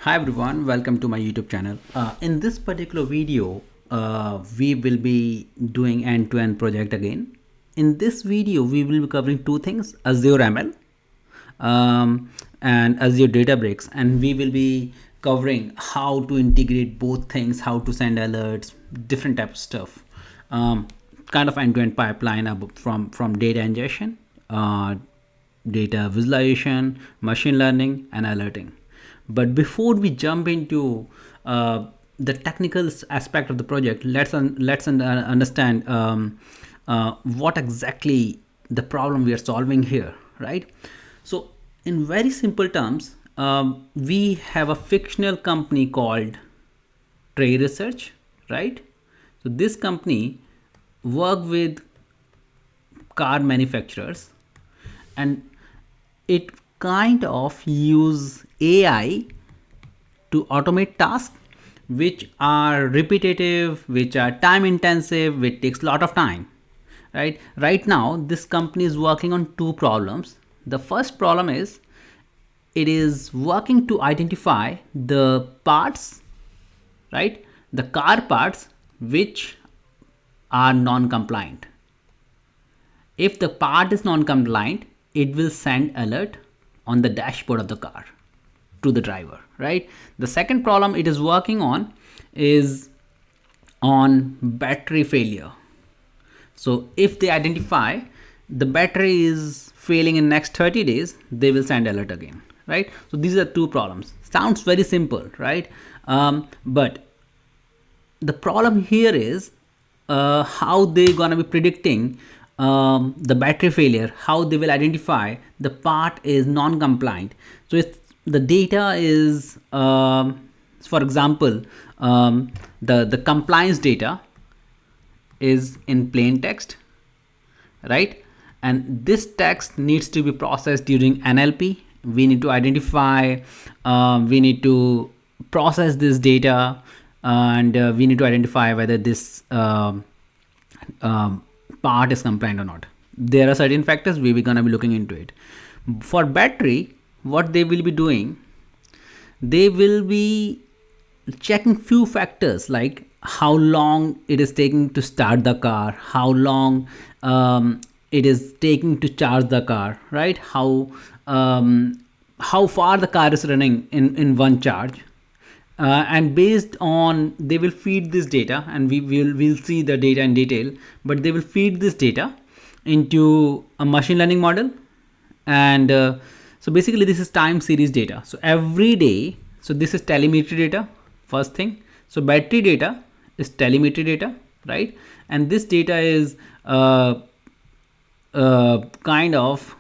Hi everyone, welcome to my YouTube channel. In this particular video, we will be doing end-to-end project again. In this video, we will be covering two things: Azure ML and Azure Databricks, and we will be covering how to integrate both things, how to send alerts, different types of stuff, kind of end-to-end pipeline from data ingestion, data visualization, machine learning, and alerting. But before we jump into the technical aspect of the project, let's understand what exactly the problem we are solving here, right? So, in very simple terms, we have a fictional company called Trey Research, right? So this company work with car manufacturers, and it kind of use AI to automate tasks which are repetitive, which are time intensive, which takes a lot of time. Right now this company is working on two problems. The first problem is it is working to identify the parts, right, the car parts which are non-compliant. If the part is non-compliant, it will send alert on the dashboard of the car to the driver, right? The second problem it is working on is on battery failure. So if they identify the battery is failing in next 30 days, they will send alert again, right? So these are two problems. Sounds very simple, right? But the problem here is how they gonna be predicting the battery failure, how they will identify the part is non-compliant. So if the data is, for example, the compliance data is in plain text, right? And this text needs to be processed during NLP. We need to identify, we need to process this data, and we need to identify whether this part is compliant or not. There are certain factors we're gonna be looking into it. For battery, what they will be doing, they will be checking few factors like how long it is taking to start the car, how long it is taking to charge the car, right? How far the car is running in one charge. And based on, they will feed this data, and we'll see the data in detail, but they will feed this data into a machine learning model. And so basically this is time series data. So every day, so this is telemetry data, first thing. So battery data is telemetry data, right? And this data is kind of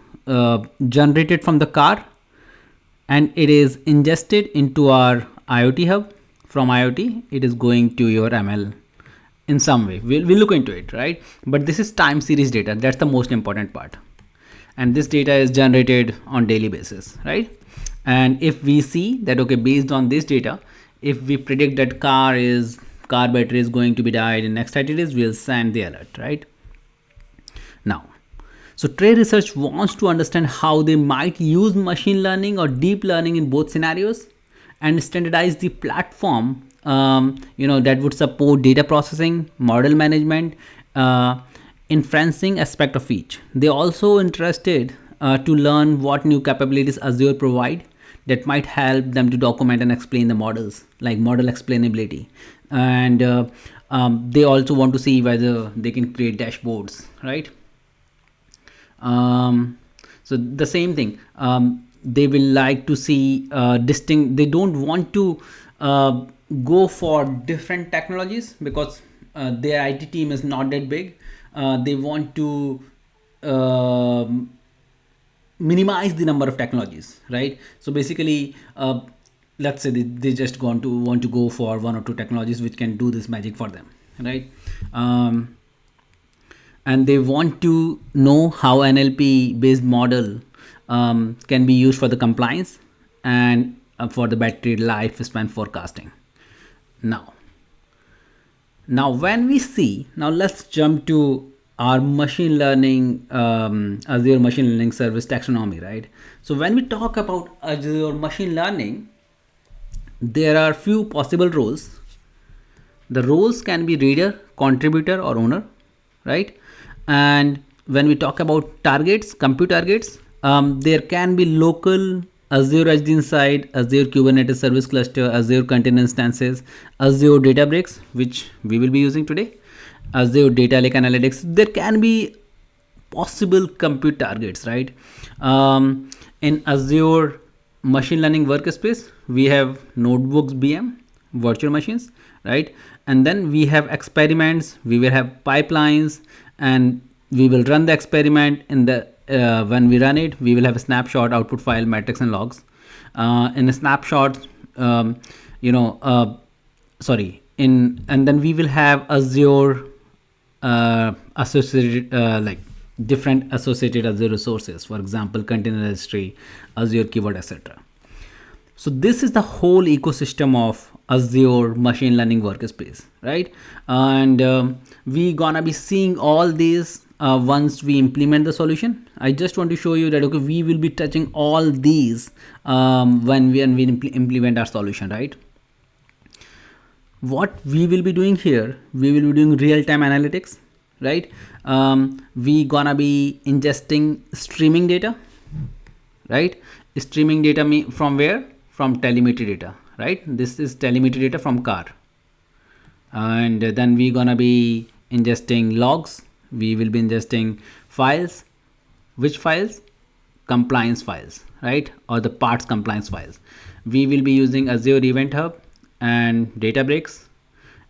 generated from the car, and it is ingested into our IoT hub. From IoT, it is going to your ML in some way. We'll look into it, right? But this is time series data. That's the most important part. And this data is generated on daily basis, right? And if we see that, okay, based on this data, if we predict that car battery is going to be died in next 30 days, we'll send the alert, right? Now, so Trey Research wants to understand how they might use machine learning or deep learning in both scenarios, and standardize the platform that would support data processing, model management, inferencing aspect of each. They also interested to learn what new capabilities Azure provide that might help them to document and explain the models, like model explainability. And they also want to see whether they can create dashboards, right? So the same thing, they will like to see distinct. They don't want to go for different technologies because their IT team is not that big. They want to minimize the number of technologies, right? So basically, let's say they just want to go for one or two technologies which can do this magic for them, right? And they want to know how NLP based model can be used for the compliance and for the battery lifespan forecasting. Now when we see, now let's jump to our machine learning, Azure machine learning service taxonomy, right? So when we talk about Azure machine learning, there are few possible roles. The roles can be reader, contributor, or owner, right? And when we talk about targets, compute targets, there can be local Azure HD inside, Azure Kubernetes Service Cluster, Azure Container Instances, Azure Databricks, which we will be using today, Azure Data Lake Analytics. There can be possible compute targets, right? In Azure Machine Learning Workspace, we have notebooks, BM, virtual machines, right? And then we have experiments, we will have pipelines, and we will run the experiment. In the when we run it, we will have a snapshot, output file, metrics, and logs. In a snapshot, and then we will have Azure associated like different associated Azure resources, for example, container registry, Azure keyword, etc. So this is the whole ecosystem of Azure machine learning workspace, right? And we gonna be seeing all these once we implement the solution. I just want to show you that, okay, we will be touching all these when we implement our solution, right? What we will be doing here, we will be doing real-time analytics, right? We gonna be ingesting streaming data, right? Streaming data from where? From telemetry data, right? This is telemetry data from car. And then we gonna be ingesting logs. We will be ingesting files. Which files? Compliance files, right? Or the parts compliance files. We will be using Azure Event Hub and Databricks,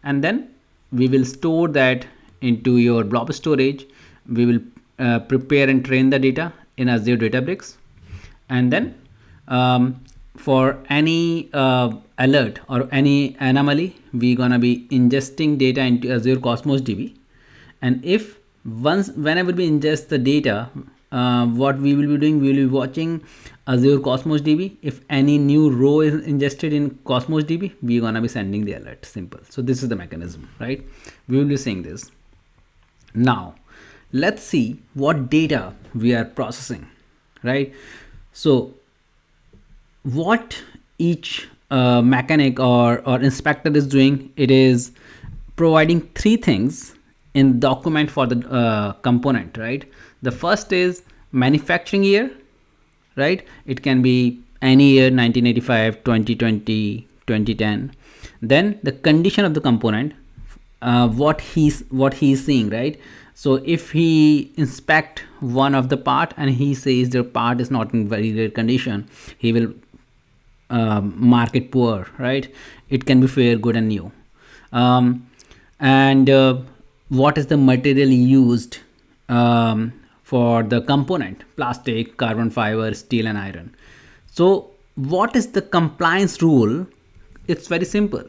and then we will store that into your blob storage. We will prepare and train the data in Azure Databricks, and then for any alert or any anomaly, we're gonna be ingesting data into Azure Cosmos DB. And whenever we ingest the data, what we will be doing, we will be watching Azure Cosmos DB. If any new row is ingested in Cosmos DB, we're gonna be sending the alert. Simple. So this is the mechanism, right? We will be seeing this. Now let's see what data we are processing, right? So what each mechanic or inspector is doing, it is providing three things in document for the component, right? The first is manufacturing year, right? It can be any year, 1985, 2020, 2010. Then the condition of the component, what he's seeing, right? So if he inspect one of the part and he says the part is not in very great condition, he will mark it poor, right? It can be fair, good, and new. What is the material used for the component? Plastic, carbon fiber, steel, and iron. So what is the compliance rule? It's very simple.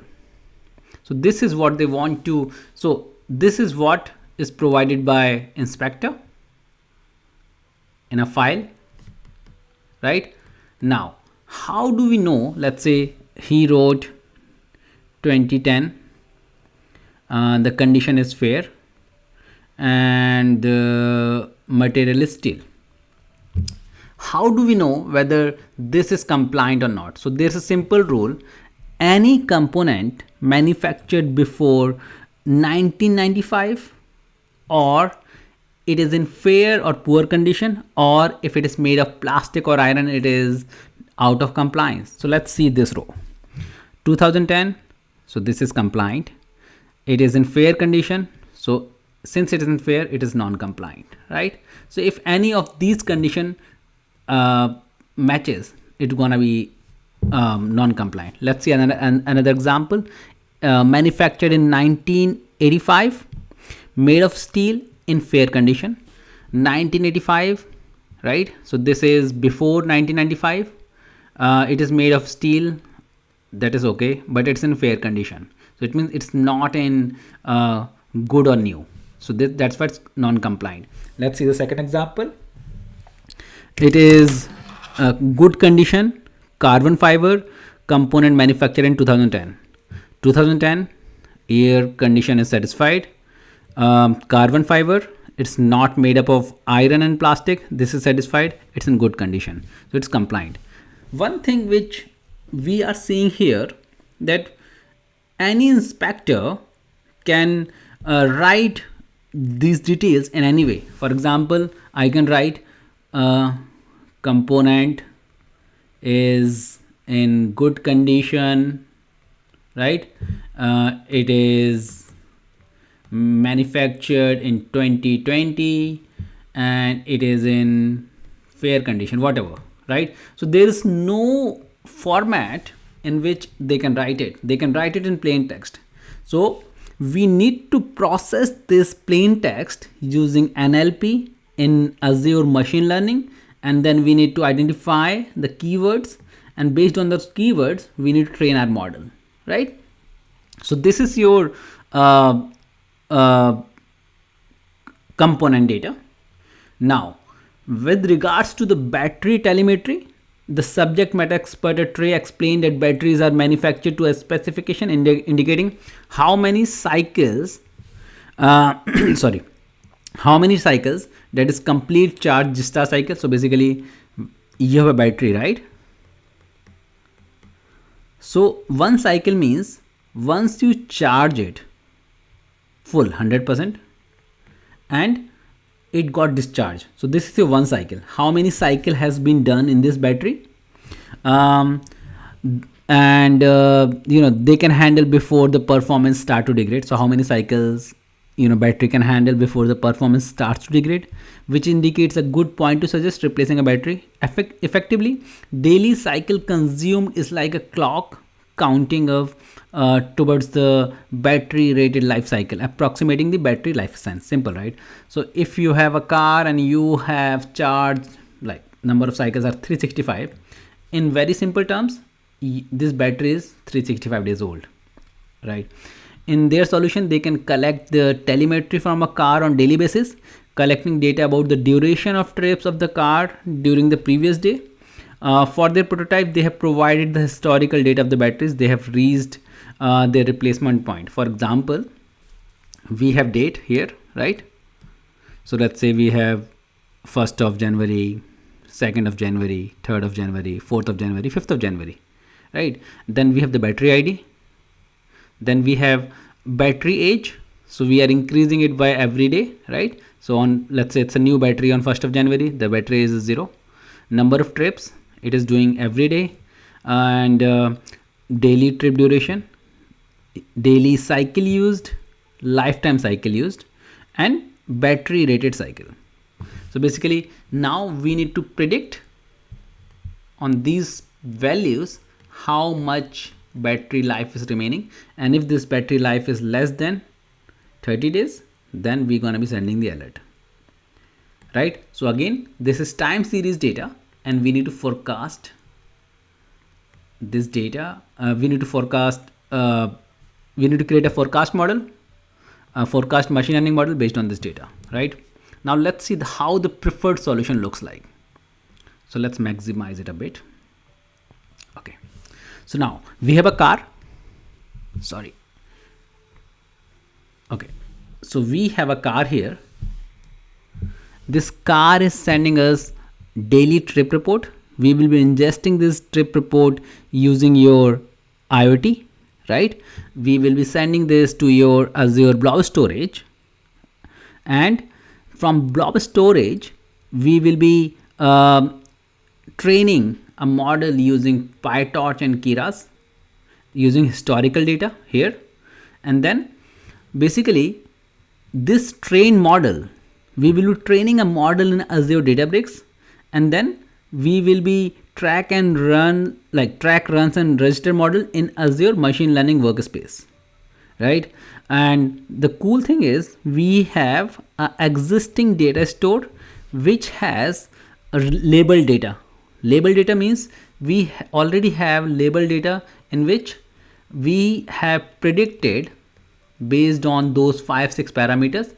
So this is what they want to, so this is what is provided by inspector in a file, right? Now, how do we know? Let's say he wrote 2010, the condition is fair and the material is steel. How do we know whether this is compliant or not? So there's a simple rule. Any component manufactured before 1995, or it is in fair or poor condition, or if it is made of plastic or iron, it is out of compliance. So let's see this row. 2010, so this is compliant. It is in fair condition, so since it isn't fair, it is non-compliant, right? So if any of these condition matches, it's gonna be non-compliant. Let's see another example. Manufactured in 1985, made of steel, in fair condition. 1985, right? So this is before 1995. It is made of steel, that is okay, but it's in fair condition. So it means it's not in good or new. So that's why it's non-compliant. Let's see the second example. It is good condition, carbon fiber, component manufactured in 2010. 2010, year condition is satisfied. Carbon fiber, it's not made up of iron and plastic. This is satisfied. It's in good condition. So it's compliant. One thing which we are seeing here, that any inspector can write these details in any way. For example, I can write component is in good condition, right? It is manufactured in 2020 and it is in fair condition, whatever, right? So there is no format in which they can write it. They can write it in plain text. So we need to process this plain text using NLP in Azure machine learning, and then we need to identify the keywords, and based on those keywords we need to train our model, right? So this is your component data. Now with regards to the battery telemetry, the subject matter expert at Trey explained that batteries are manufactured to a specification indicating how many cycles sorry, how many cycles, that is complete charge discharge cycle. So basically you have a battery, right? So one cycle means once you charge it full 100% and it got discharged. So this is your one cycle. How many cycle has been done in this battery? And they can handle before the performance start to degrade. So how many cycles battery can handle before the performance starts to degrade, which indicates a good point to suggest replacing a battery. Effectively, daily cycle consumed is like a clock counting of towards the battery rated life cycle, approximating the battery lifespan. Simple, right? So if you have a car and you have charged, like number of cycles are 365, in very simple terms this battery is 365 days old, right? In their solution, they can collect the telemetry from a car on daily basis, collecting data about the duration of trips of the car during the previous day. For their prototype, they have provided the historical data of the batteries. They have reached their replacement point. For example, we have date here, right? So let's say we have 1st of January, 2nd of January, 3rd of January, 4th of January, 5th of January, right? Then we have the battery ID. Then we have battery age. So we are increasing it by every day, right? So on, let's say it's a new battery on 1st of January, the battery is 0. Number of trips it is doing every day, and daily trip duration, daily cycle used, lifetime cycle used, and battery rated cycle. So basically now we need to predict on these values how much battery life is remaining, and if this battery life is less than 30 days, then we're going to be sending the alert, right? So again, this is time series data, and we need to forecast this data. We need to forecast, we need to create a forecast model, a forecast machine learning model based on this data, right? Now let's see how the preferred solution looks like. So let's maximize it a bit. Okay. So now we have a car. Sorry. Okay. So we have a car here. This car is sending us daily trip report. We will be ingesting this trip report using your IoT, right? We will be sending this to your Azure Blob Storage, and from Blob Storage, we will be training a model using PyTorch and Keras, using historical data here. And then basically this train model, we will be training a model in Azure Databricks, and then we will be track runs and register model in Azure machine learning workspace, right? And the cool thing is we have an existing data store which has a labeled data. Label data means we already have label data in which we have predicted based on those 5-6 parameters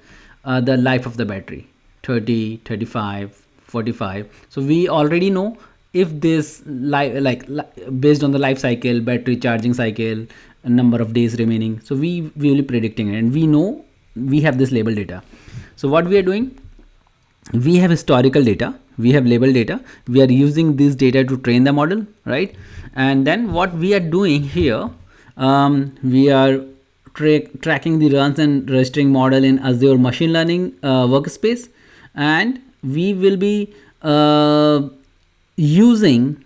the life of the battery, 30, 35, 45. So we already know if this based on the life cycle, battery charging cycle, number of days remaining. So we will be predicting it, and we know we have this label data. So what we are doing, we have historical data, we have label data, we are using this data to train the model, right? And then what we are doing here, We are tracking the runs and registering model in Azure machine learning workspace, and we will be using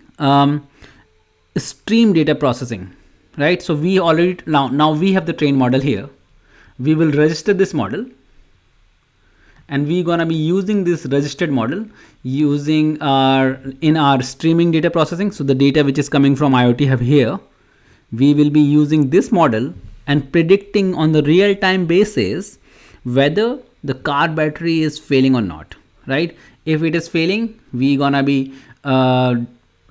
stream data processing, right? So we already now we have the trained model here. We will register this model, and we're gonna be using this registered model using our streaming data processing. So the data which is coming from IoT Hub here, we will be using this model and predicting on the real-time basis whether the car battery is failing or not, right? If it is failing, we're gonna be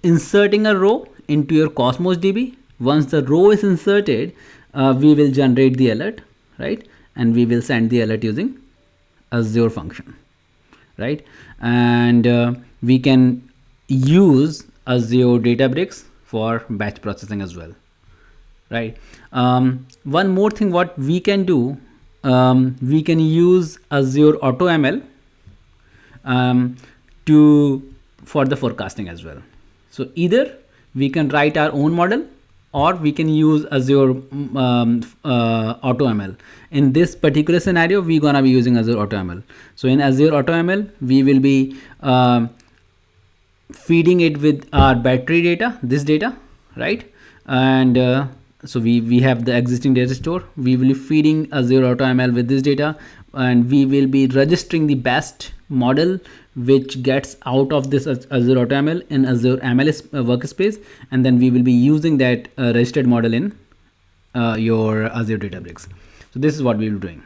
inserting a row into your Cosmos DB. Once the row is inserted, we will generate the alert, right? And we will send the alert using Azure function, right? And we can use Azure Databricks for batch processing as well, right? One more thing what we can do, we can use Azure AutoML for the forecasting as well. So either we can write our own model, or we can use Azure AutoML. In this particular scenario, we're gonna be using Azure AutoML. So in Azure AutoML, we will be feeding it with our battery data, this data, right? And so we have the existing data store. We will be feeding Azure AutoML with this data, and we will be registering the best model which gets out of this Azure AutoML in Azure MLS workspace, and then we will be using that registered model in your Azure Databricks. So this is what we will be doing.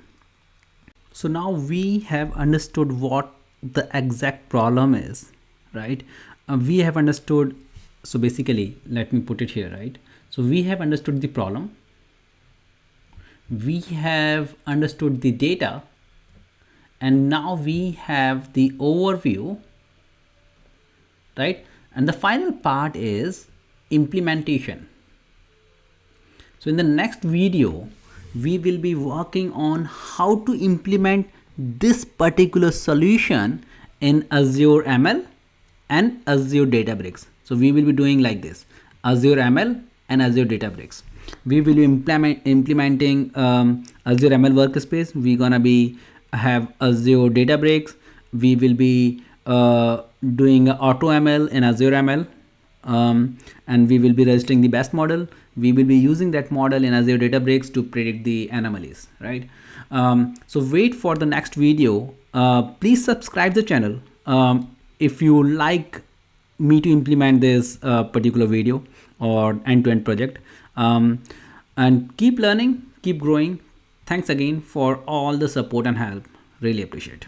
So now we have understood what the exact problem is, right? We have understood. So basically, let me put it here, right? So we have understood the problem. We have understood the data, and now we have the overview, right? And the final part is implementation. So in the next video, we will be working on how to implement this particular solution in Azure ML and Azure Databricks. So we will be doing like this: Azure ML and Azure Databricks. We will be implementing Azure ML workspace. We're gonna be have Azure Databricks. We will be doing Auto ML in Azure ML, and we will be registering the best model. We will be using that model in Azure Databricks to predict the anomalies, right? So wait for the next video. Please subscribe the channel if you like me to implement this particular video or end-to-end project, and keep learning, keep growing. Thanks again for all the support and help. Really appreciate it.